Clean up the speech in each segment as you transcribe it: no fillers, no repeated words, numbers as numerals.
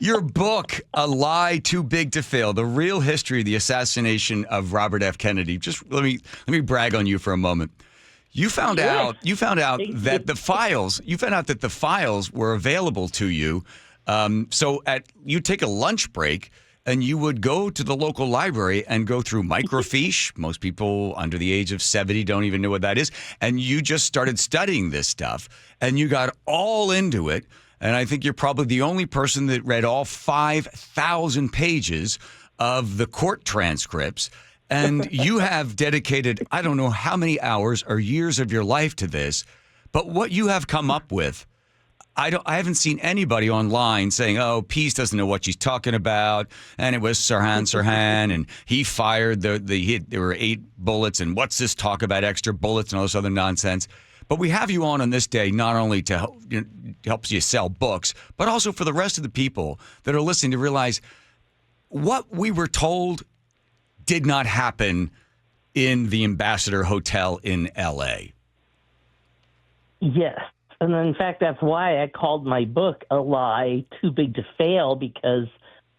Your book, A Lie Too Big to Fail, The Real History of the Assassination of Robert F. Kennedy. Just let me brag on you for a moment. You found out that the files were available to you. So you take a lunch break and you would go to the local library and go through microfiche. Most people under the age of 70 don't even know what that is. And you just started studying this stuff and you got all into it. And I think you're probably the only person that read all 5,000 pages of the court transcripts. And you have dedicated, I don't know how many hours or years of your life to this, but what you have come up with, I haven't seen anybody online saying, "Oh, Pease doesn't know what she's talking about," and it was Sirhan, and he fired there were 8 bullets, and what's this talk about extra bullets and all this other nonsense. But we have you on this day not only to help you sell books, but also for the rest of the people that are listening to realize what we were told did not happen in the Ambassador Hotel in L.A. Yes. And in fact, that's why I called my book A Lie Too Big to Fail, because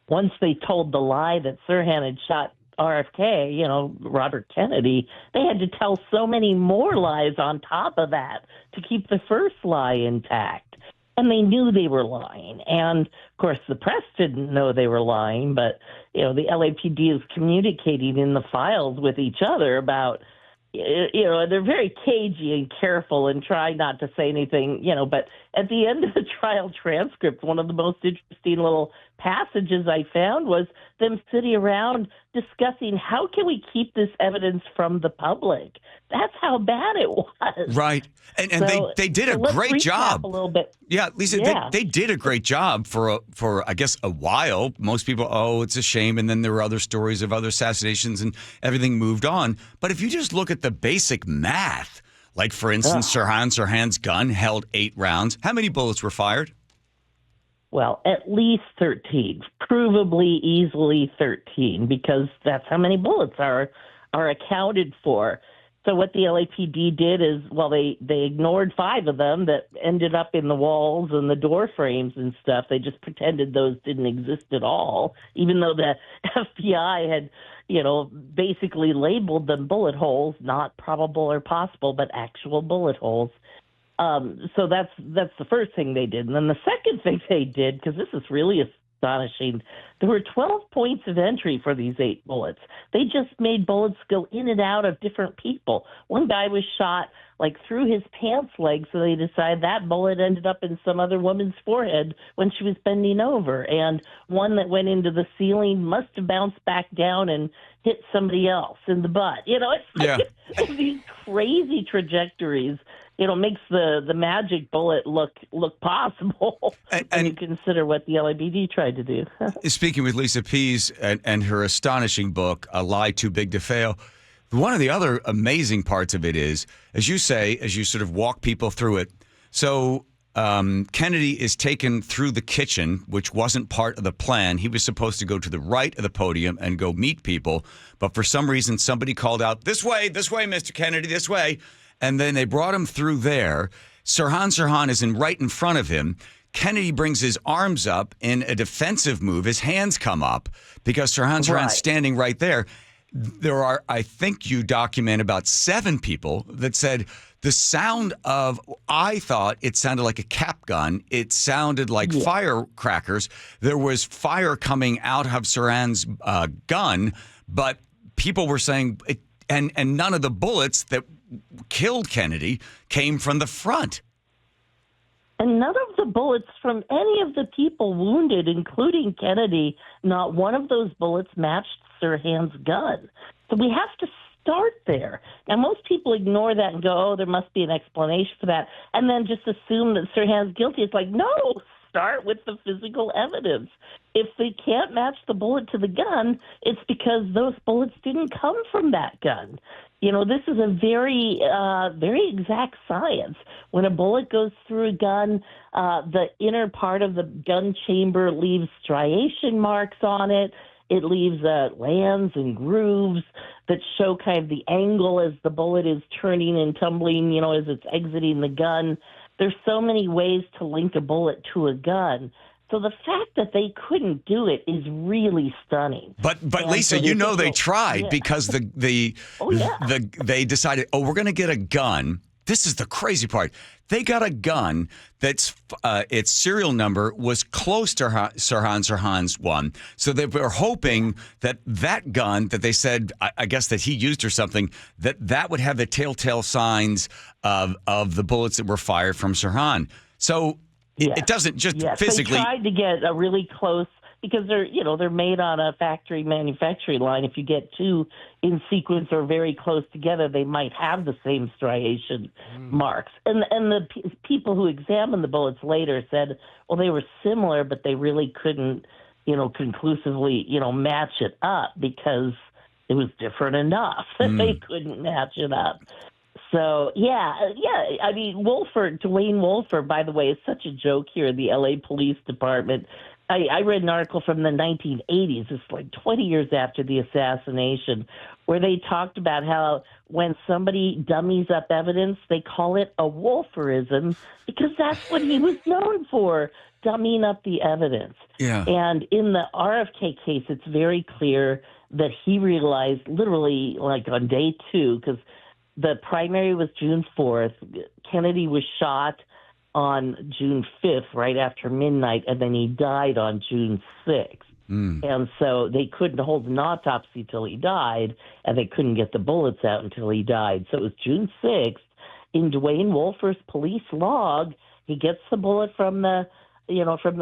once they told the lie that Sirhan had shot RFK, Robert Kennedy, they had to tell so many more lies on top of that to keep the first lie intact. And they knew they were lying. And, of course, the press didn't know they were lying, but, the LAPD is communicating in the files with each other about, they're very cagey and careful and try not to say anything, but at the end of the trial transcript, one of the most interesting little passages I found was them sitting around discussing how can we keep this evidence from the public. That's how bad it was. Right. And so, they did a great job. A little bit. Yeah, Lisa, They did a great job for I guess a while. Most people, it's a shame, and then there were other stories of other assassinations and everything moved on. But if you just look at the basic math, like for instance, Sirhan's gun held 8 rounds. How many bullets were fired? Well, at least 13, provably easily 13, because that's how many bullets are accounted for. So what the LAPD did is, they ignored 5 of them that ended up in the walls and the door frames and stuff. They just pretended those didn't exist at all, even though the FBI had, basically labeled them bullet holes, not probable or possible, but actual bullet holes. So that's the first thing they did. And then the second thing they did, because this is really astonishing, there were 12 points of entry for these 8 bullets. They just made bullets go in and out of different people. One guy was shot through his pants leg, so they decided that bullet ended up in some other woman's forehead when she was bending over. And one that went into the ceiling must have bounced back down and hit somebody else in the butt. It's these crazy trajectories. Makes the magic bullet look possible when you consider what the LAPD tried to do. Speaking with Lisa Pease and her astonishing book, A Lie Too Big to Fail, one of the other amazing parts of it is, as you say, as you sort of walk people through it, so Kennedy is taken through the kitchen, which wasn't part of the plan. He was supposed to go to the right of the podium and go meet people, but for some reason somebody called out, this way, Mr. Kennedy, this way. And then they brought him through there. Sirhan is right in front of him. Kennedy brings his arms up in a defensive move. His hands come up because Sirhan's standing right there. There are, I think you document about 7 people that said the sound of, I thought it sounded like a cap gun. It sounded like firecrackers. There was fire coming out of Sirhan's gun, but people were saying, and none of the bullets that killed Kennedy came from the front. And none of the bullets from any of the people wounded, including Kennedy, not one of those bullets matched Sirhan's gun. So we have to start there. Now, most people ignore that and go, there must be an explanation for that, and then just assume that Sirhan's guilty. It's no, start with the physical evidence. If they can't match the bullet to the gun, it's because those bullets didn't come from that gun. This is a very, very exact science. When a bullet goes through a gun, the inner part of the gun chamber leaves striation marks on it. It leaves lands and grooves that show kind of the angle as the bullet is turning and tumbling, as it's exiting the gun. There's so many ways to link a bullet to a gun So the fact that they couldn't do it is really stunning. But And Lisa, so you know they tried yeah. because they decided, we're going to get a gun. This is the crazy part. They got a gun that's its serial number was close to Sirhan's one. So they were hoping that gun that they said, I guess that he used or something, that would have the telltale signs of the bullets that were fired from Sirhan. So it doesn't just physically. They tried to get a really close, because they're made on a factory manufacturing line. If you get two in sequence or very close together, they might have the same striation marks. And the people who examined the bullets later said, well, they were similar, but they really couldn't, conclusively, match it up because it was different enough that they couldn't match it up. So, yeah. I mean, Dwayne Wolford, by the way, is such a joke here in the L.A. Police Department. I read an article from the 1980s, it's like 20 years after the assassination, where they talked about how when somebody dummies up evidence, they call it a Wolferism, because that's what he was known for, dummying up the evidence. Yeah. And in the RFK case, it's very clear that he realized literally like on day 2, because the primary was June 4th, Kennedy was shot on June 5th, right after midnight, and then he died on June 6th. And so they couldn't hold an autopsy till he died, and they couldn't get the bullets out until he died. So it was June 6th. In Dwayne Wolford's police log, he gets the bullet from the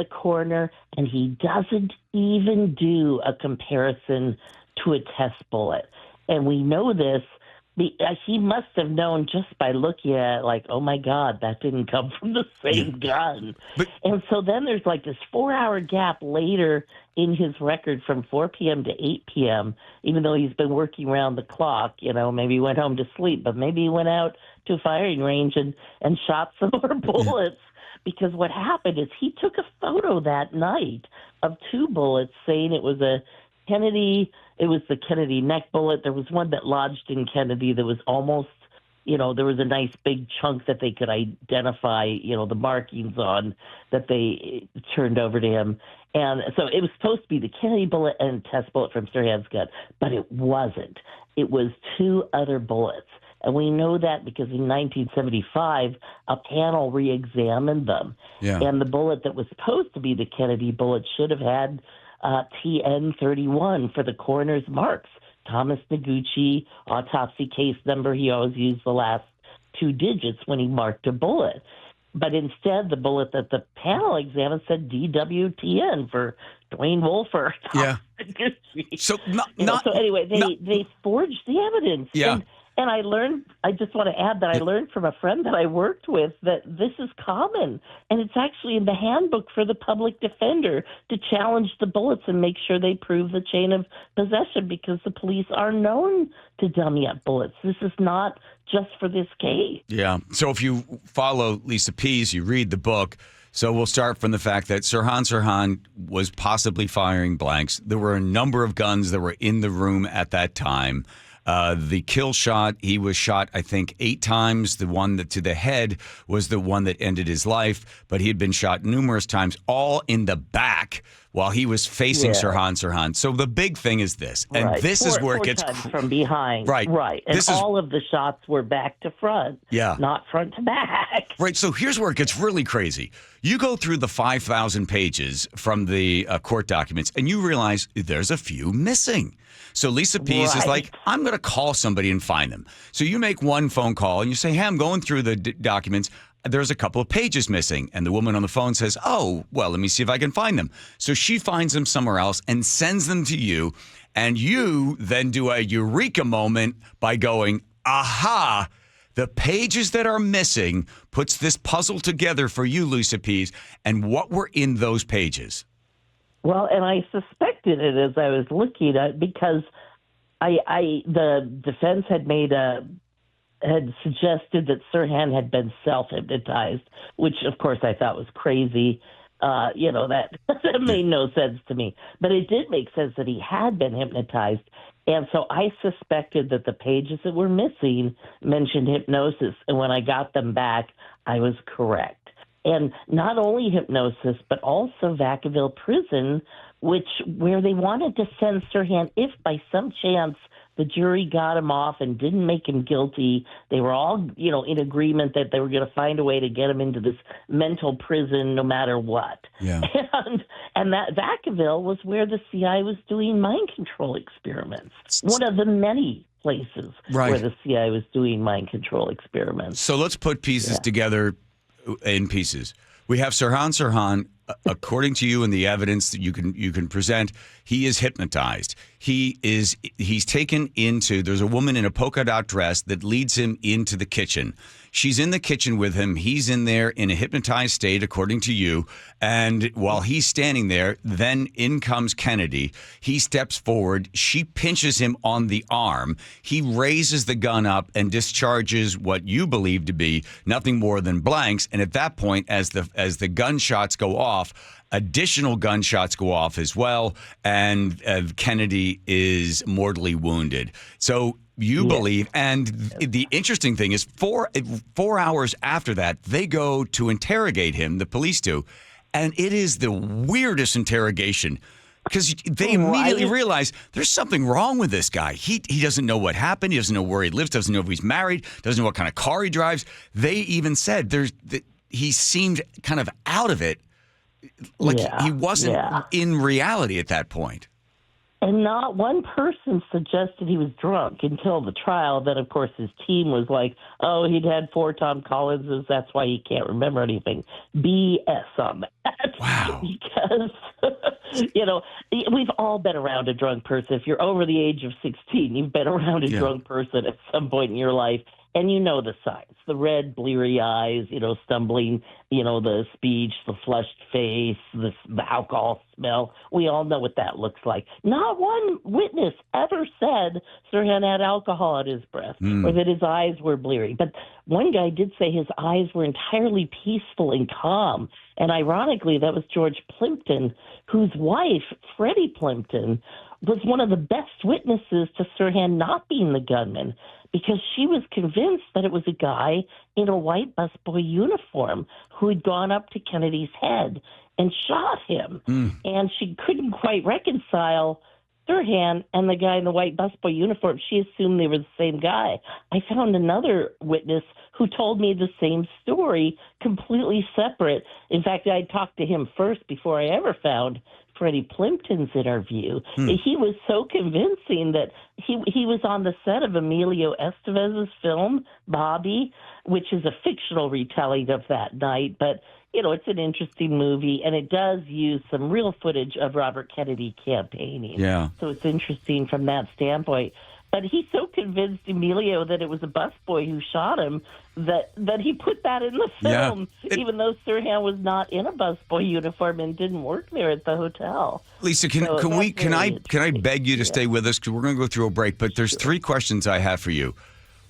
coroner, and he doesn't even do a comparison to a test bullet. And we know this. He must have known just by looking at it, like, oh, my God, that didn't come from the same gun. And so then there's like this 4-hour gap later in his record from 4 p.m. to 8 p.m., even though he's been working around the clock. Maybe he went home to sleep, but maybe he went out to a firing range and shot some more bullets. Because what happened is he took a photo that night of 2 bullets saying it was the Kennedy neck bullet. There was one that lodged in Kennedy that was almost, there was a nice big chunk that they could identify, the markings on that they turned over to him. And so it was supposed to be the Kennedy bullet and test bullet from Sirhan's gun, but it wasn't. It was 2 other bullets. And we know that because in 1975, a panel re-examined them. Yeah. And the bullet that was supposed to be the Kennedy bullet should have had TN31 for the coroner's marks. Thomas Noguchi, autopsy case number, he always used the last 2 digits when he marked a bullet. But instead, the bullet that the panel examined said DWTN for Dwayne Wolford. Yeah. So, so anyway, they forged the evidence. Yeah. And I just want to add that I learned from a friend that I worked with that this is common. And it's actually in the handbook for the public defender to challenge the bullets and make sure they prove the chain of possession, because the police are known to dummy up bullets. This is not just for this case. Yeah. So if you follow Lisa Pease, you read the book. So we'll start from the fact that Sirhan was possibly firing blanks. There were a number of guns that were in the room at that time. The kill shot, he was shot, I think, 8 times. The one that to the head was the one that ended his life, but he had been shot numerous times, all in the back while he was facing Sirhan. So the big thing is this, and this is where it gets from behind. Right. And all of the shots were back to front, not front to back. Right. So here's where it gets really crazy. You go through the 5,000 pages from the court documents, and you realize there's a few missing. So Lisa Pease is like, I'm going to call somebody and find them. So you make one phone call and you say, hey, I'm going through the documents. There's a couple of pages missing. And the woman on the phone says, oh, well, let me see if I can find them. So she finds them somewhere else and sends them to you. And you then do a eureka moment by going, aha, the pages that are missing puts this puzzle together for you, Lisa Pease. And what were in those pages? Well, and I suspected it as I was looking at it because the defense had suggested that Sirhan had been self-hypnotized, which of course I thought was crazy. That made no sense to me. But it did make sense that he had been hypnotized. And so I suspected that the pages that were missing mentioned hypnosis. And when I got them back, I was correct. And not only hypnosis, but also Vacaville Prison, where they wanted to send Sirhan if by some chance the jury got him off and didn't make him guilty. They were all, in agreement that they were going to find a way to get him into this mental prison no matter what. Yeah. And that Vacaville was where the CIA was doing mind control experiments. One of the many places where the CIA was doing mind control experiments. So let's put pieces together in pieces. We have Sirhan, according to you and the evidence that you can present, he is hypnotized. He's taken into, there's a woman in a polka dot dress that leads him into the kitchen. She's in the kitchen with him. He's in there in a hypnotized state, according to you. And while he's standing there, then in comes Kennedy. He steps forward. She pinches him on the arm. He raises the gun up and discharges what you believe to be nothing more than blanks. And at that point, as the gunshots go off, additional gunshots go off as well, and Kennedy is mortally wounded. So you believe, and the interesting thing is 4 hours after that, they go to interrogate him, the police do, and it is the weirdest interrogation because they immediately realize there's something wrong with this guy. He doesn't know what happened. He doesn't know where he lives, doesn't know if he's married, doesn't know what kind of car he drives. They even said he seemed kind of out of it. Like he wasn't in reality at that point. And not one person suggested he was drunk until the trial. Then, of course, his team was like, oh, he'd had 4 Tom Collinses. That's why he can't remember anything. BS on that. Wow. Because, we've all been around a drunk person. If you're over the age of 16, you've been around a drunk person at some point in your life. And you know the signs, the red, bleary eyes, stumbling, the speech, the flushed face, the alcohol smell. We all know what that looks like. Not one witness ever said Sirhan had alcohol at his breath or that his eyes were bleary. But one guy did say his eyes were entirely peaceful and calm. And ironically, that was George Plimpton, whose wife, Freddie Plimpton, was one of the best witnesses to Sirhan not being the gunman, because she was convinced that it was a guy in a white busboy uniform who had gone up to Kennedy's head and shot him. And she couldn't quite reconcile Sirhan and the guy in the white busboy uniform. She assumed they were the same guy. I found another witness who told me the same story, completely separate. In fact, I talked to him first before I ever found Freddie Plimpton's interview. He was so convincing that he was on the set of Emilio Estevez's film, Bobby, which is a fictional retelling of that night. But, it's an interesting movie, and it does use some real footage of Robert Kennedy campaigning. Yeah. So it's interesting from that standpoint. But he so convinced Emilio that it was a busboy who shot him that he put that in the film, even though Sirhan was not in a busboy uniform and didn't work there at the hotel. Lisa, can I beg you to stay with us, because we're going to go through a break? But there's 3 questions I have for you.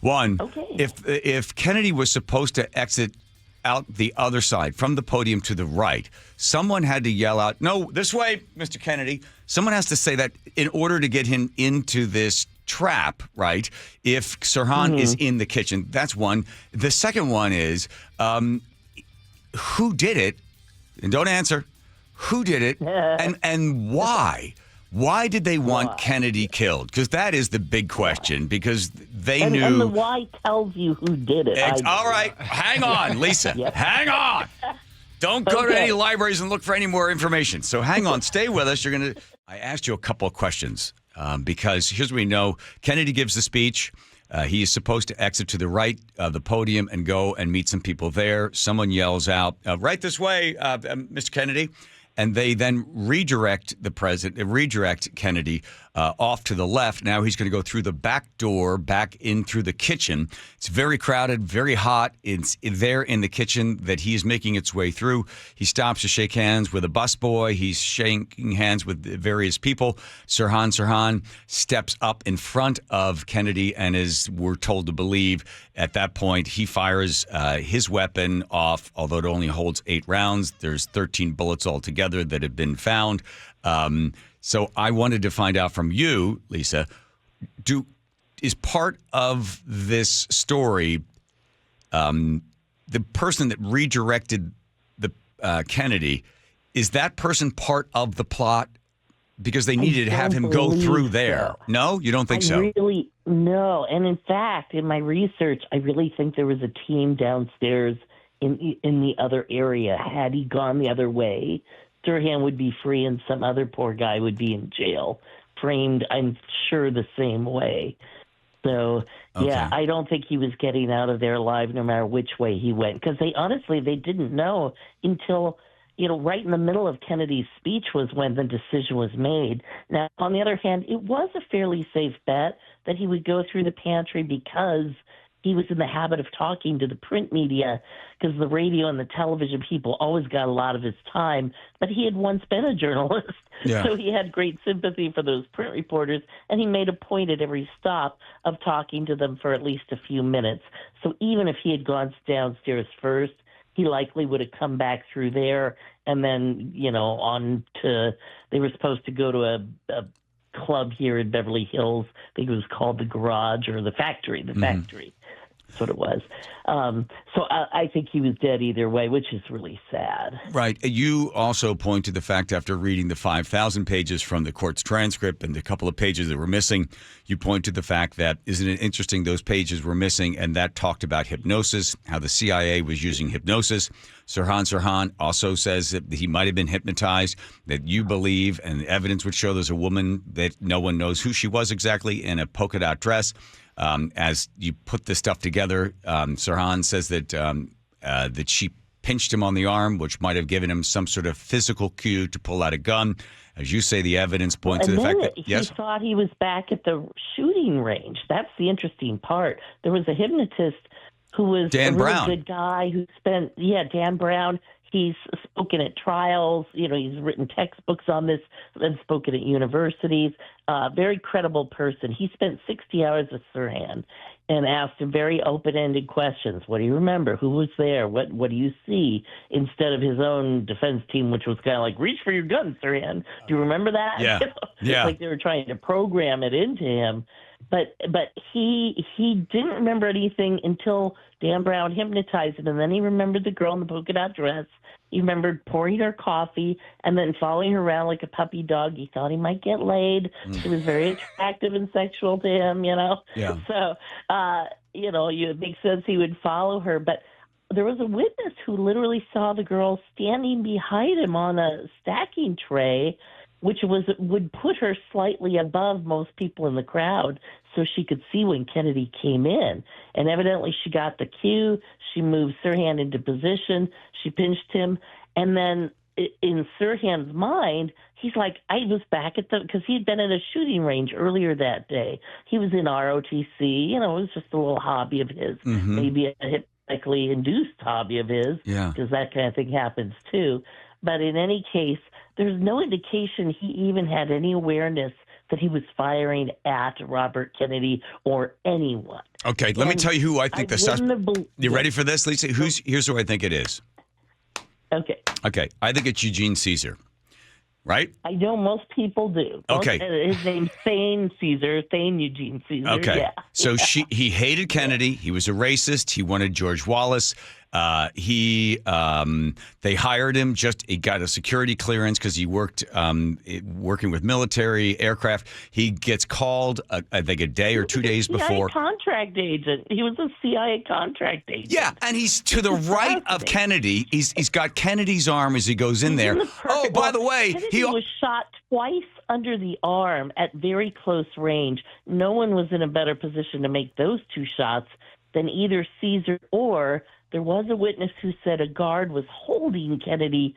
One, if Kennedy was supposed to exit out the other side from the podium to the right, someone had to yell out, "No, this way, Mr. Kennedy." Someone has to say that in order to get him into this trap, right? If Sirhan is in the kitchen, that's one. The second one is, who did it? And don't answer. Who did it? And why? Why did they want Kennedy killed? Because that is the big question. Because they knew. And the why tells you who did it. All right, hang on, Lisa. Hang on. Don't go to any libraries and look for any more information. So hang on, stay with us. I asked you a couple of questions. Because here's what we know. Kennedy gives the speech. He is supposed to exit to the right of the podium and go and meet some people there. Someone yells out, "Right this way, Mr. Kennedy." And they then redirect Kennedy off to the left. Now he's going to go through the back door, back in through the kitchen. It's very crowded, very hot. It's there in the kitchen that he is making its way through. He stops to shake hands with a busboy. He's shaking hands with various people. Sirhan steps up in front of Kennedy, and as we're told to believe, at that point, he fires his weapon off, although it only holds 8 rounds. There's 13 bullets altogether that have been found. So I wanted to find out from you, Lisa, is part of this story the person that redirected Kennedy, is that person part of the plot? Because they needed to have him go through there. So. No, you don't think so? No. And in fact, in my research, I really think there was a team downstairs in the other area. Had he gone the other way, Sirhan would be free and some other poor guy would be in jail, framed, I'm sure, the same way. So, yeah, I don't think he was getting out of there alive no matter which way he went. Because they didn't know until, right in the middle of Kennedy's speech was when the decision was made. Now, on the other hand, it was a fairly safe bet that he would go through the pantry because he was in the habit of talking to the print media, because the radio and the television people always got a lot of his time. But he had once been a journalist, so he had great sympathy for those print reporters, and he made a point at every stop of talking to them for at least a few minutes. So even if he had gone downstairs first, he likely would have come back through there and then, on to – they were supposed to go to a club here in Beverly Hills. I think it was called the Garage or the Factory. Factory. That's what it was. So I think he was dead either way, which is really sad. Right. You also point to the fact, after reading the 5,000 pages from the court's transcript and the couple of pages that were missing, you point to the fact that, isn't it interesting, those pages were missing, and that talked about hypnosis, how the CIA was using hypnosis. Sirhan also says that he might have been hypnotized, that you believe, and the evidence would show there's a woman that no one knows who she was exactly in a polka dot dress. As you put this stuff together, Sirhan says that she pinched him on the arm, which might have given him some sort of physical cue to pull out a gun. As you say, the evidence points to the fact that he thought he was back at the shooting range. That's the interesting part. There was a hypnotist who was Dan a really Brown. good guy who spent Dan Brown. He's spoken at trials. He's written textbooks on this and spoken at universities. Very credible person. He spent 60 hours with Sirhan and asked him very open-ended questions. What do you remember? Who was there? What do you see? Instead of his own defense team, which was kind of like, reach for your gun, Sirhan. Do you remember that? Yeah. Yeah. Like they were trying to program it into him. But he didn't remember anything until Dan Brown hypnotized him, and then he remembered the girl in the polka dot dress. He remembered pouring her coffee and then following her around like a puppy dog. He thought he might get laid. She was very attractive and sexual to him, Yeah. So, it makes sense he would follow her. But there was a witness who literally saw the girl standing behind him on a stacking tray, which would put her slightly above most people in the crowd so she could see when Kennedy came in. And evidently she got the cue. She moved Sirhan into position. She pinched him. And then in Sirhan's mind, he's like, I was back at because he had been at a shooting range earlier that day. He was in ROTC. It was just a little hobby of his, maybe a hypnotically induced hobby of his, because that kind of thing happens too. But in any case, there's no indication he even had any awareness that he was firing at Robert Kennedy or anyone. Okay, let me tell you who I think the suspect. You ready for this, Lisa? Here's who I think it is. Okay, I think it's Eugene Caesar. Right? I know most people do. Okay. His name's Thane Eugene Caesar. Okay. Yeah. So he hated Kennedy. He was a racist. He wanted George Wallace. They hired him. He got a security clearance because he worked working with military aircraft. He gets called, I think, a day or 2 days before. Contract agent. He was a CIA contract agent. Yeah, and he's to the right of Kennedy. He's got Kennedy's arm as he goes in there. Oh, by the way, Kennedy was shot twice under the arm at very close range. No one was in a better position to make those two shots than either Caesar or there was a witness who said a guard was holding Kennedy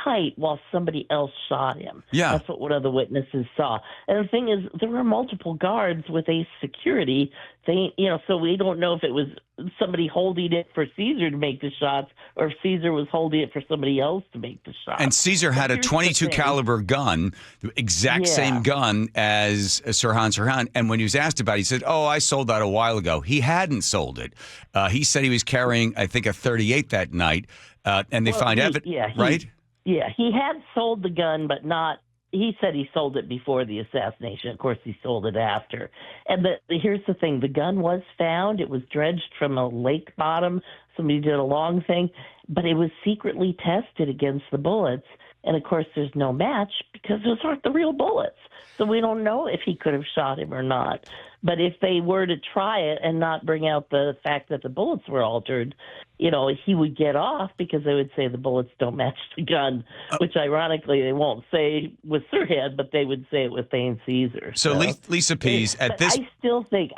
tight while somebody else shot him. Yeah. That's what one of the witnesses saw. And the thing is, there were multiple guards with a security thing, so we don't know if it was somebody holding it for Caesar to make the shots or if Caesar was holding it for somebody else to make the shots. And Caesar had a .22 caliber gun, the exact same gun as Sirhan. And when he was asked about it, he said, I sold that a while ago. He hadn't sold it. He said he was carrying, I think, a .38 that night. And they find evidence, right? Yeah, he had sold the gun, but not. He said he sold it before the assassination. Of course, he sold it after. And here's the thing: the gun was found. It was dredged from a lake bottom Somebody did a long thing, but it was secretly tested against the bullets. And, of course, there's no match because those aren't the real bullets. So we don't know if he could have shot him or not. But if they were to try it and not bring out the fact that the bullets were altered, he would get off because they would say the bullets don't match the gun, which ironically they won't say with Sirhan, but they would say it with Thane Caesar. So Lisa Pease, at this... I still think,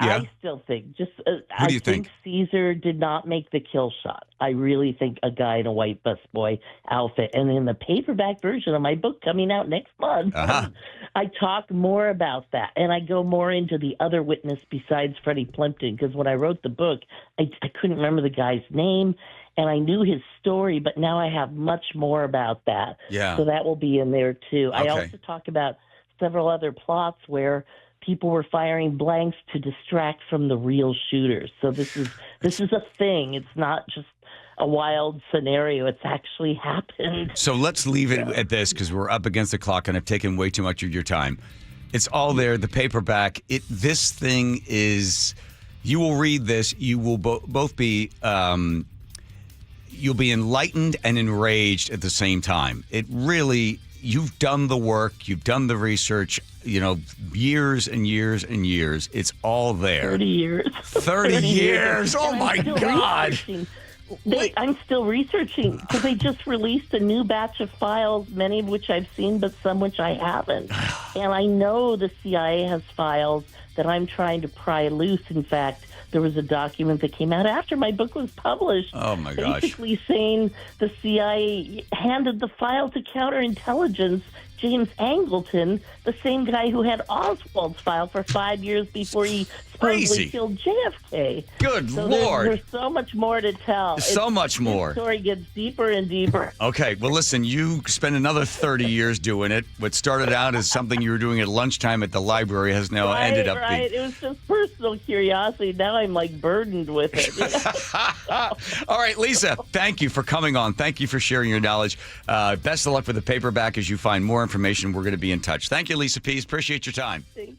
just I do you think Caesar did not make the kill shot. I really think a guy in a white busboy outfit. And in the paperback version of my book coming out next month, I talk more about that. And I go more into the other witness besides Freddie Plimpton, because when I wrote the book, I couldn't remember the guy's name. And I knew his story, but now I have much more about that. Yeah. So that will be in there, too. Okay. I also talk about several other plots where people were firing blanks to distract from the real shooters. So this is a thing. It's not just a wild scenario. It's actually happened. So let's leave it at this because we're up against the clock and I've taken way too much of your time. It's all there, the paperback. This thing is, you will read this, you will both be... you'll be enlightened and enraged at the same time. It really, you've done the work, you've done the research, years and years and years. It's all there. 30 years. 30 years. Oh, my God. I'm still researching because they just released a new batch of files, many of which I've seen, but some which I haven't. And I know the CIA has files that I'm trying to pry loose. In fact, there was a document that came out after my book was published. Oh, my gosh. Basically saying the CIA handed the file to counterintelligence James Angleton, the same guy who had Oswald's file for 5 years before he supposedly killed JFK. Good so Lord. There's so much more to tell. So much more. The story gets deeper and deeper. Okay, well, listen, you spent another 30 years doing it. What started out as something you were doing at lunchtime at the library has now ended up being... Right, it was just personal curiosity. Now I'm, burdened with it. All right, Lisa, thank you for coming on. Thank you for sharing your knowledge. Best of luck with the paperback as you find more information. We're going to be in touch. Thank you, Lisa Pease. Appreciate your time. Thanks.